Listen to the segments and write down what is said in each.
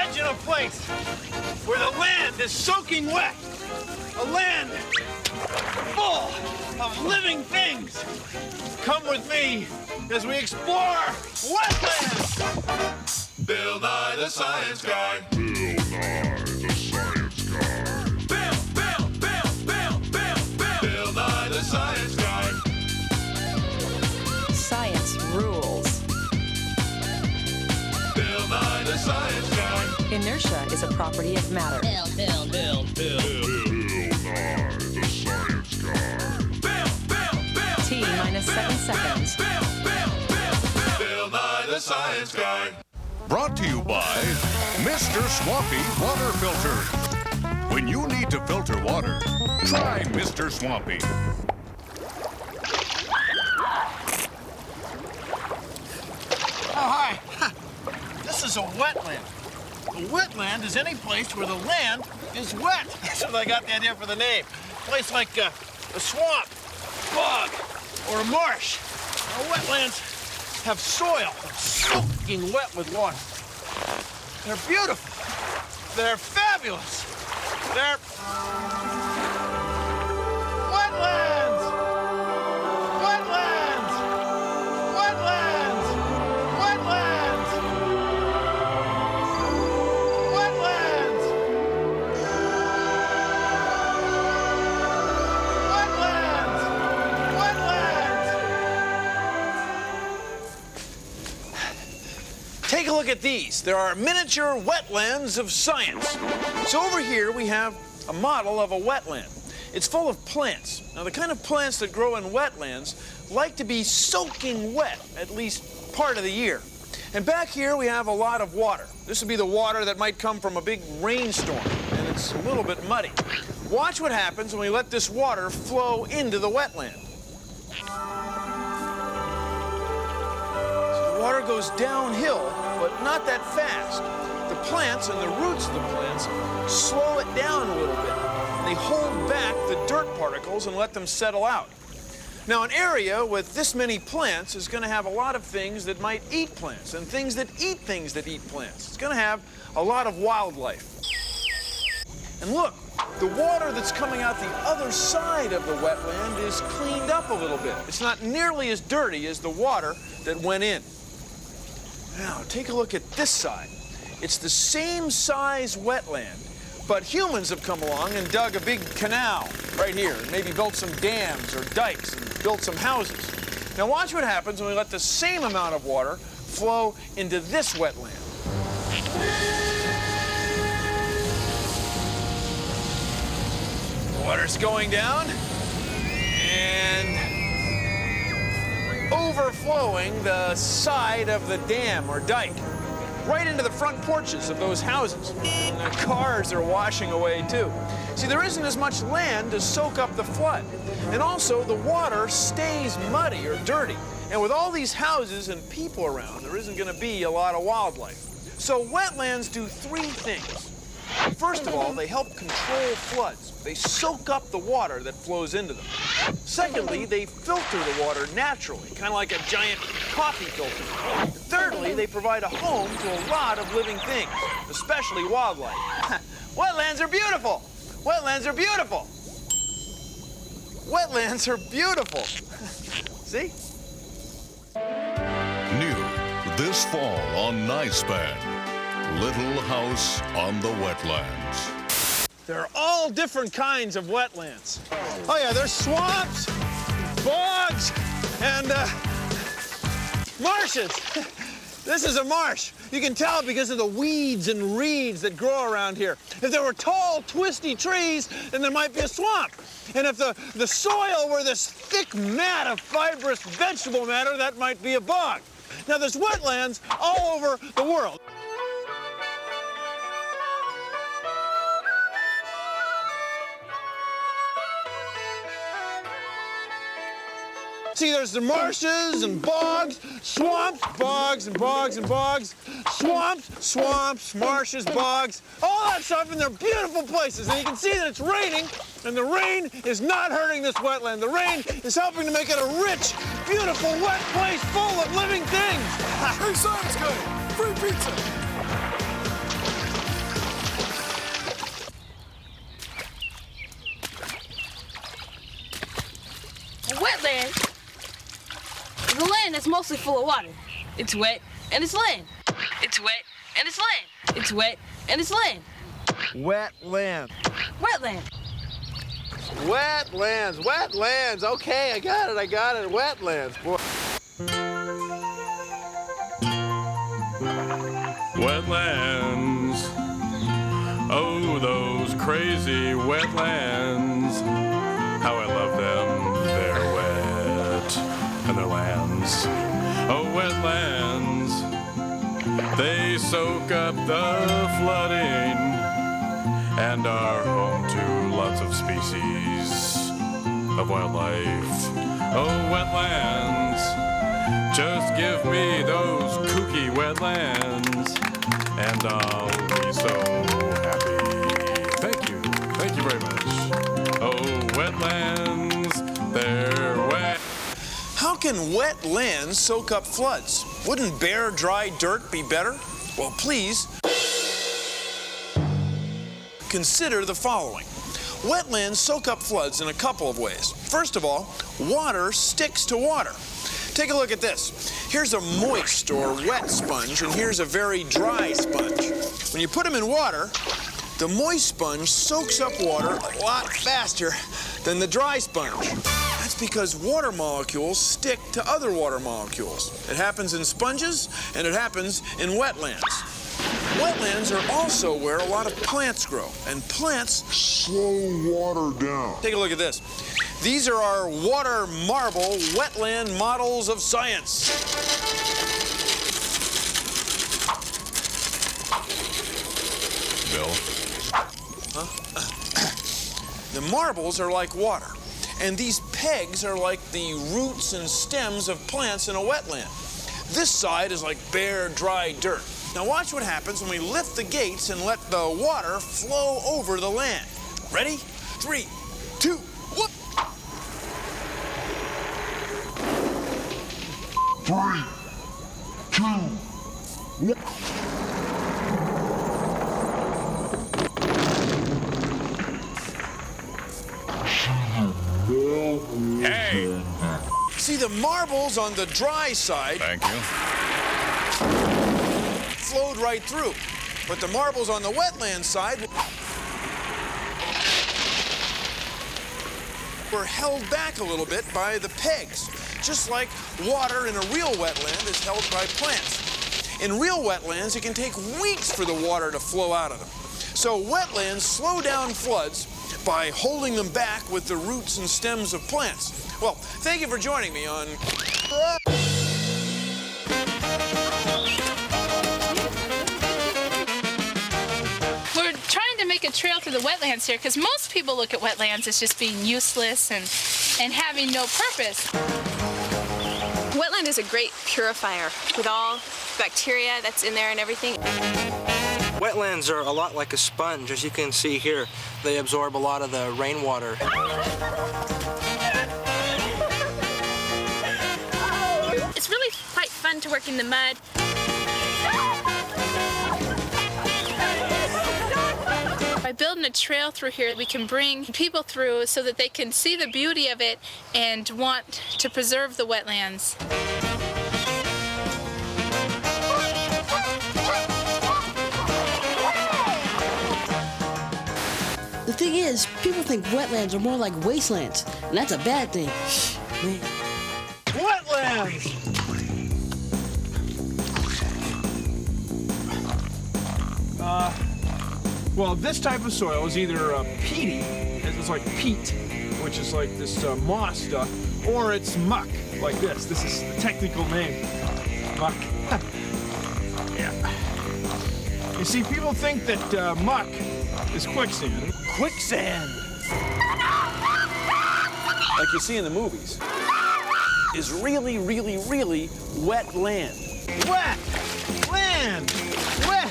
Imagine a place where the land is soaking wet. A land full of living things. Come with me as we explore wetlands. Bill Nye the Science Guy. Bill Nye the Science Guy. Bill Nye the Science Guy. Science rules. Bill Nye the Science Guy. Inertia is a property of matter. Bill Nye the Science Guy. T minus 7 seconds. Bill Nye the Science Guy. Brought to you by Mr. Swampy Water Filter. When you need to filter water, try Mr. Swampy. Oh, hi. This is a wetland. A wetland is any place where the land is wet. That's what I got the idea for the name. A place like a swamp, bog, or a marsh. Now, wetlands have soil soaking wet with water. They're beautiful. They're fabulous. They're wetlands. Wetlands. Wetlands. Wetlands. Wetlands. Wetlands. Wetlands. Take a look at these. There are miniature wetlands of science. So over here we have a model of a wetland. It's full of plants. Now the kind of plants that grow in wetlands like to be soaking wet at least part of the year. And back here we have a lot of water. This would be the water that might come from a big rainstorm, and it's a little bit muddy. Watch what happens when we let this water flow into the wetland. So the water goes downhill, but not that fast. The plants and the roots of the plants slow it down a little bit. They hold back the dirt particles and let them settle out. Now, an area with this many plants is going to have a lot of things that might eat plants and things that eat plants. It's going to have a lot of wildlife. And look, the water that's coming out the other side of the wetland is cleaned up a little bit. It's not nearly as dirty as the water that went in. Now, take a look at this side. It's the same size wetland, but humans have come along and dug a big canal right here, and maybe built some dams or dikes and built some houses. Now watch what happens when we let the same amount of water flow into this wetland. Water's going down and overflowing the side of the dam or dike, right into the front porches of those houses. And the cars are washing away too. See, there isn't as much land to soak up the flood. And also, the water stays muddy or dirty. And with all these houses and people around, there isn't going to be a lot of wildlife. So wetlands do three things. First of all, they help control floods. They soak up the water that flows into them. Secondly, they filter the water naturally, kind of like a giant coffee filter. Thirdly, they provide a home to a lot of living things, especially wildlife. Wetlands are beautiful! Wetlands are beautiful! Wetlands are beautiful! See? New this fall on Nispan, Little House on the Wetlands. There are all different kinds of wetlands. Oh yeah, there's swamps, bogs, and marshes. This is a marsh. You can tell because of the weeds and reeds that grow around here. If there were tall, twisty trees, then there might be a swamp. And if the soil were this thick mat of fibrous vegetable matter, that might be a bog. Now, there's wetlands all over the world. See, there's the marshes and bogs, swamps, bogs and bogs and bogs, swamps, marshes, bogs, all that stuff, and they're beautiful places. And you can see that it's raining, and the rain is not hurting this wetland. The rain is helping to make it a rich, beautiful, wet place full of living things. Hey, Science Guy, free pizza. mostly full of water. It's wet and it's land. It's wet and it's land. It's wet and it's land. Wetland. Wetland. Wetlands. Wetlands. Okay, I got it. Wetlands. Boy. Wetlands. Oh, those crazy wetlands. How I love them. They're wet and they're lands. Oh, wetlands. They soak up the flooding and are home to lots of species of wildlife. Oh, wetlands. Just give me those kooky wetlands and I'll be so happy. Thank you very much. Oh, wetlands, they're wet. How can wet land soak up floods? Wouldn't bare, dry dirt be better? Well, please consider the following. Wetlands soak up floods in a couple of ways. First of all, water sticks to water. Take a look at this. Here's a moist or wet sponge, and here's a very dry sponge. When you put them in water, the moist sponge soaks up water a lot faster than the dry sponge. That's because water molecules stick to other water molecules. It happens in sponges, and it happens in wetlands. Wetlands are also where a lot of plants grow, and plants slow water down. Take a look at this. These are our water marble wetland models of science. Bill? The marbles are like water, and these pegs are like the roots and stems of plants in a wetland. This side is like bare, dry dirt. Now watch what happens when we lift the gates and let the water flow over the land. Ready? 3, 2, 1. 3, 2, 1. Hey! See, the marbles on the dry side Thank you. flowed right through, but the marbles on the wetland side were held back a little bit by the pegs, just like water in a real wetland is held by plants. In real wetlands, it can take weeks for the water to flow out of them. So wetlands slow down floods by holding them back with the roots and stems of plants. Well, thank you for joining me on... We're trying to make a trail through the wetlands here because most people look at wetlands as just being useless and having no purpose. Wetland is a great purifier with all bacteria that's in there and everything. Wetlands are a lot like a sponge. As you can see here, they absorb a lot of the rainwater. It's really quite fun to work in the mud. By building a trail through here, we can bring people through so that they can see the beauty of it and want to preserve the wetlands. The thing is, people think wetlands are more like wastelands, and that's a bad thing. Man. Wetlands! Well, this type of soil is either peaty, it's like peat, which is like this moss stuff, or it's muck, like this. This is the technical name, muck. Yeah. You see, people think that muck is quicksand. Quicksand! Like you see in the movies, is really, really, really wet land. Wet! Land! Wet!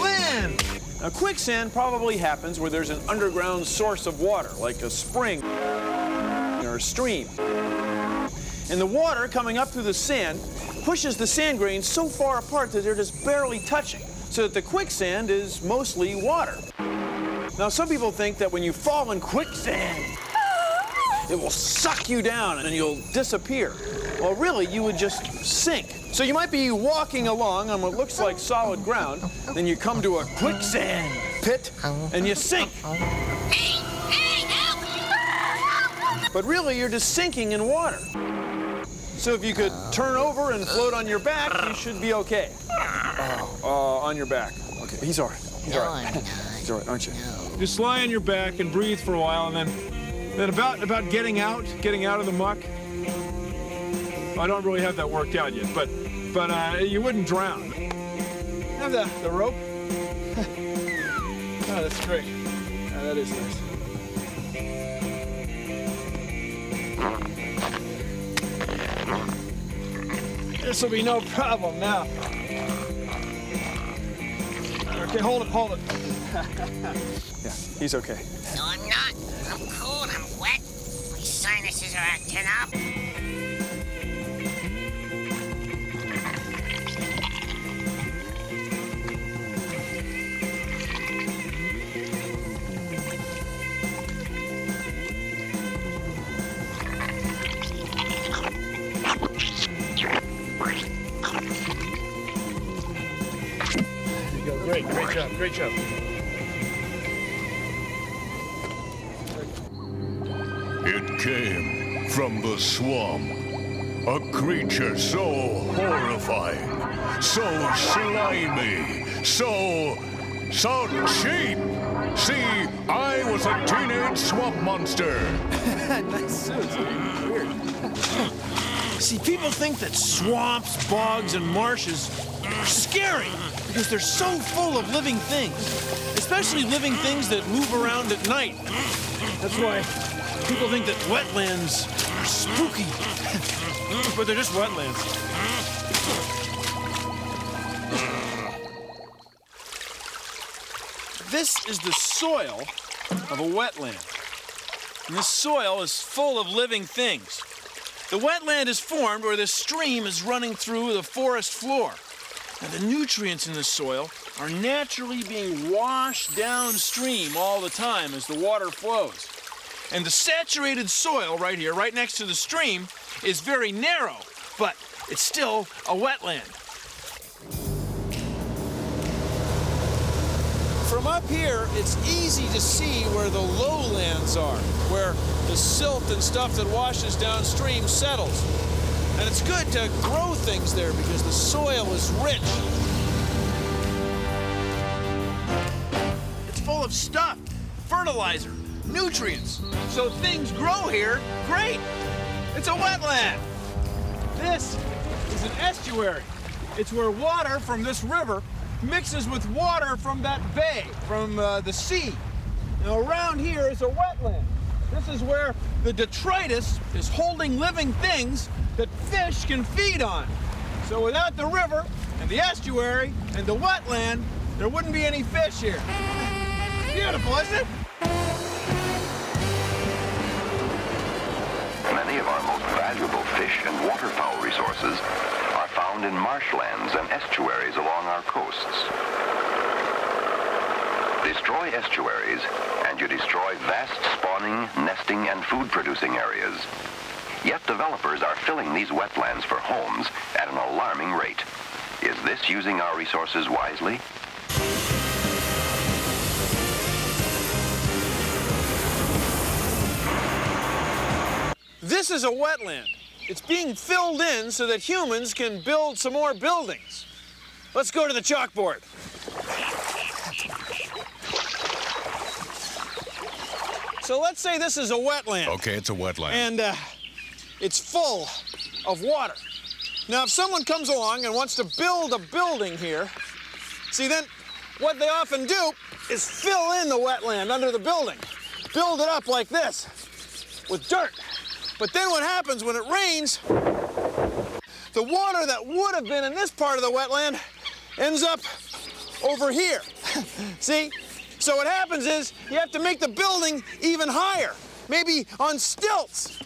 Land! Now, quicksand probably happens where there's an underground source of water, like a spring or a stream. And the water coming up through the sand pushes the sand grains so far apart that they're just barely touching, so that the quicksand is mostly water. Now, some people think that when you fall in quicksand, it will suck you down and you'll disappear. well, really, you would just sink. So you might be walking along on what looks like solid ground, then you come to a quicksand pit, and you sink. But really, you're just sinking in water. So if you could turn over and float on your back, you should be okay. On your back. Okay, he's all right. He's all right. He's all right, aren't you? Just lie on your back and breathe for a while, and then about getting out of the muck. I don't really have that worked out yet, but you wouldn't drown. Have the rope? Oh, that's great. Oh, that is nice. This will be no problem now. Okay, hold it. Yeah, he's okay. No, I'm not. I'm cold. I'm wet. My sinuses are acting up. There you go. Great job. It came from the swamp. A creature so horrifying, so slimy, so cheap. See, I was a teenage swamp monster. Nice suits. Weird. See, people think that swamps, bogs, and marshes are scary because they're so full of living things, especially living things that move around at night. That's why people think that wetlands are spooky, but they're just wetlands. This is the soil of a wetland. And this soil is full of living things. The wetland is formed where the stream is running through the forest floor. Now, the nutrients in the soil are naturally being washed downstream all the time as the water flows. And the saturated soil right here, right next to the stream, is very narrow, but it's still a wetland. From up here, it's easy to see where the lowlands are, where the silt and stuff that washes downstream settles. And it's good to grow things there because the soil is rich. It's full of stuff, fertilizer, nutrients. So things grow here, great. It's a wetland. This is an estuary. It's where water from this river mixes with water from that bay, from the sea. Now around here is a wetland. This is where the detritus is holding living things that fish can feed on. So without the river and the estuary and the wetland, there wouldn't be any fish here. Beautiful, isn't it? Many of our most valuable fish and waterfowl resources are found in marshlands and estuaries along our coasts. Destroy estuaries, and you destroy vast spawning, nesting, and food-producing areas. Yet developers are filling these wetlands for homes at an alarming rate. Is this using our resources wisely? This is a wetland. It's being filled in so that humans can build some more buildings. Let's go to the chalkboard. So let's say this is a wetland. Okay, it's a wetland. And it's full of water. Now, if someone comes along and wants to build a building here, see, then what they often do is fill in the wetland under the building. Build it up like this with dirt. But then what happens when it rains, the water that would have been in this part of the wetland ends up over here. See? So what happens is you have to make the building even higher, maybe on stilts.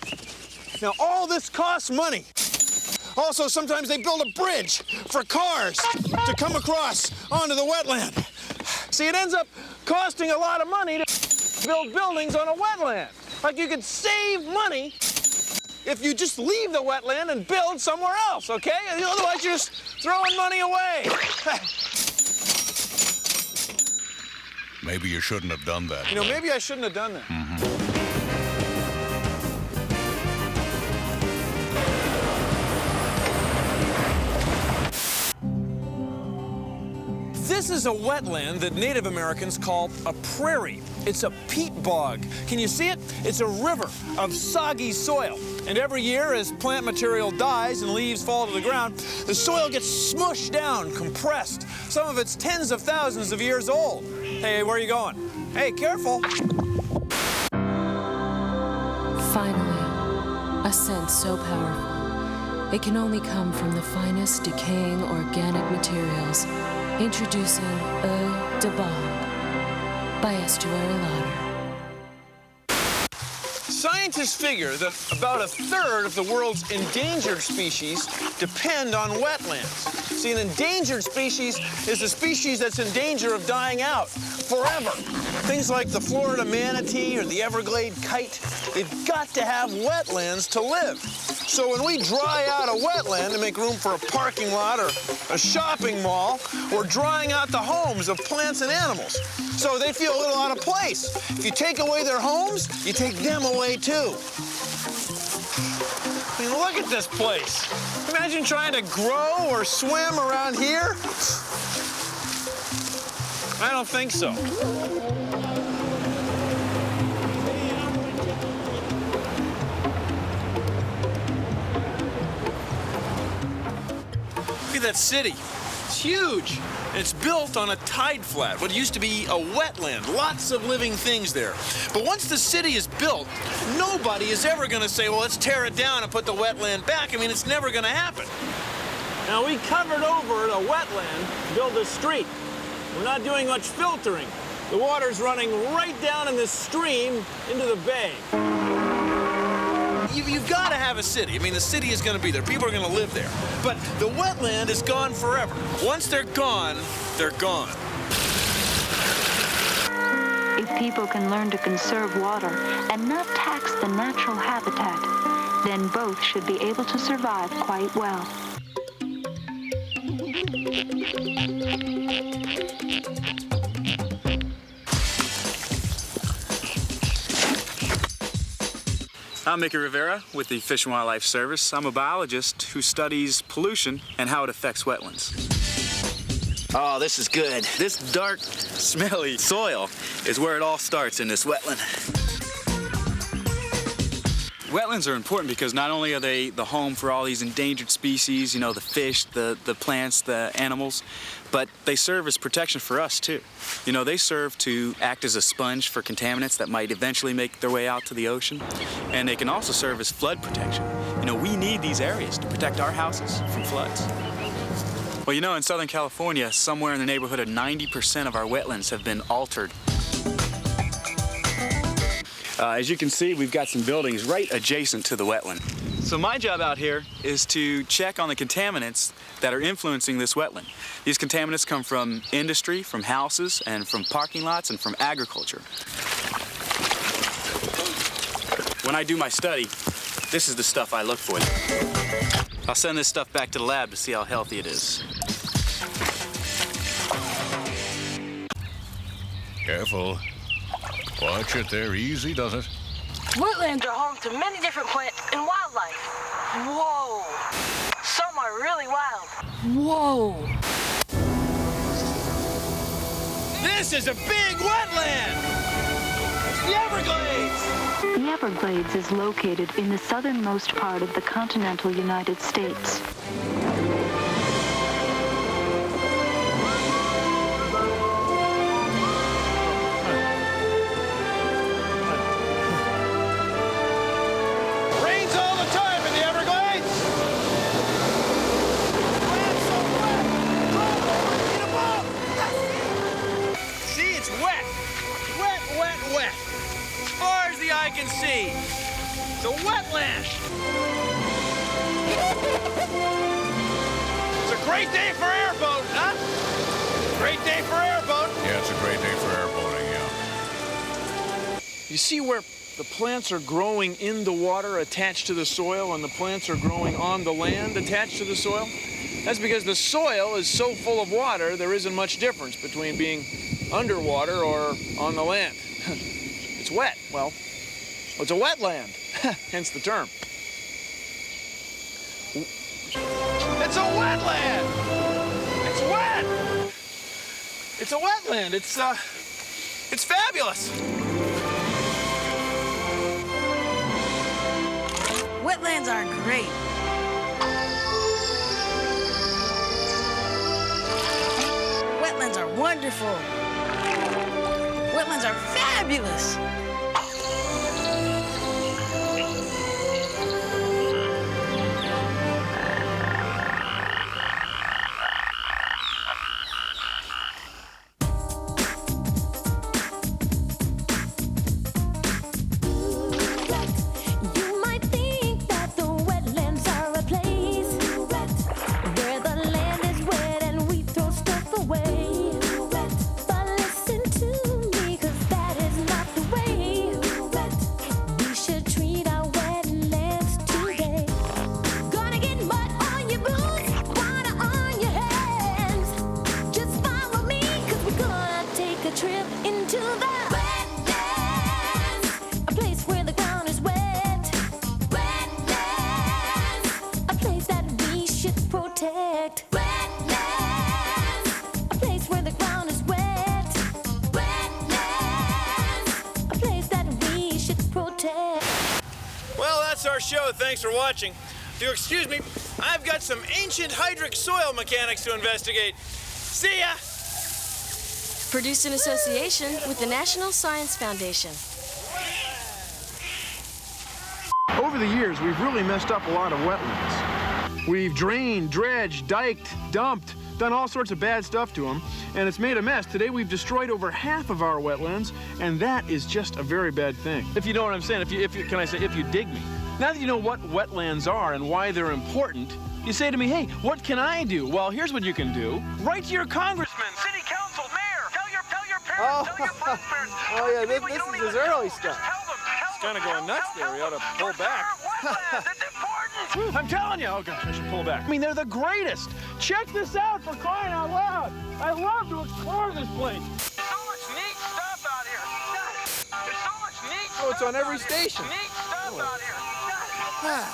Now, all this costs money. Also, sometimes they build a bridge for cars to come across onto the wetland. See, it ends up costing a lot of money to build buildings on a wetland. Like, you could save money if you just leave the wetland and build somewhere else, okay? Otherwise, you're just throwing money away. Maybe you shouldn't have done that. You know, maybe I shouldn't have done that. This is a wetland that Native Americans call a prairie. It's a peat bog. Can you see it? It's a river of soggy soil. And every year, as plant material dies and leaves fall to the ground, the soil gets smushed down, compressed. Some of it's tens of thousands of years old. Hey, where are you going? Hey, careful. Finally, a scent so powerful, it can only come from the finest decaying organic materials. Introducing Eau de Bob by Estuary Lauder. Scientists figure that about a third of the world's endangered species depend on wetlands. See, an endangered species is a species that's in danger of dying out forever. Things like the Florida manatee or the Everglade kite, they've got to have wetlands to live. So when we dry out a wetland to make room for a parking lot or a shopping mall, we're drying out the homes of plants and animals. So they feel a little out of place. If you take away their homes, you take them away too. I mean, look at this place. Imagine trying to grow or swim around here. I don't think so. Look at that city. It's huge. And it's built on a tide flat, what used to be a wetland. Lots of living things there. But once the city is built, nobody is ever going to say, well, let's tear it down and put the wetland back. I mean, it's never going to happen. Now, we covered over the wetland to build a street. We're not doing much filtering. The water's running right down in this stream into the bay. You've got to have a city. I mean, the city is going to be there. People are going to live there. But the wetland is gone forever. Once they're gone, they're gone. If people can learn to conserve water and not tax the natural habitat, then both should be able to survive quite well. I'm Mickey Rivera with the Fish and Wildlife Service. I'm a biologist who studies pollution and how it affects wetlands. Oh, this is good. This dark, smelly soil is where it all starts in this wetland. Wetlands are important because not only are they the home for all these endangered species, you know, the fish, the plants, the animals, but they serve as protection for us too. You know, they serve to act as a sponge for contaminants that might eventually make their way out to the ocean. And they can also serve as flood protection. You know, we need these areas to protect our houses from floods. Well, you know, in Southern California, somewhere in the neighborhood of 90% of our wetlands have been altered. As you can see, we've got some buildings right adjacent to the wetland. So my job out here is to check on the contaminants that are influencing this wetland. These contaminants come from industry, from houses, and from parking lots, and from agriculture. When I do my study, this is the stuff I look for. I'll send this stuff back to the lab to see how healthy it is. Careful. Watch it there, easy does it. Wetlands are home to many different plants and wildlife. Whoa! Some are really wild. Whoa! This is a big wetland! It's the Everglades! The Everglades is located in the southernmost part of the continental United States. I can see. It's a wetland. It's a great day for airboat, huh? Great day for airboat. Yeah, it's a great day for airboating, yeah. You see where the plants are growing in the water attached to the soil and the plants are growing on the land attached to the soil? That's because the soil is so full of water, there isn't much difference between being underwater or on the land. It's wet. Well, it's a wetland, hence the term. It's a wetland! It's wet! It's a wetland. It's fabulous. Wetlands are great. Wetlands are wonderful. Wetlands are fabulous. Our show. Thanks for watching. If you'll excuse me, I've got some ancient hydric soil mechanics to investigate. See ya! Produced in association with the National Science Foundation. Over the years, we've really messed up a lot of wetlands. We've drained, dredged, diked, dumped, done all sorts of bad stuff to them, and it's made a mess. Today, we've destroyed over half of our wetlands, and that is just a very bad thing. If you know what I'm saying, if you dig me. Now that you know what wetlands are and why they're important, you say to me, hey, what can I do? Well, here's what you can do. Write to your congressman, city council, mayor. Tell your parents, tell your parents. Oh, yeah, this is his early stuff. It's kind of going nuts there. We ought to pull back. It's important. I'm telling you. Oh, gosh, I should pull back. I mean, they're the greatest. Check this out, for crying out loud. I love to explore this place. So much neat stuff out here. There's so much neat stuff. Oh, it's on every station. Neat stuff out here. What?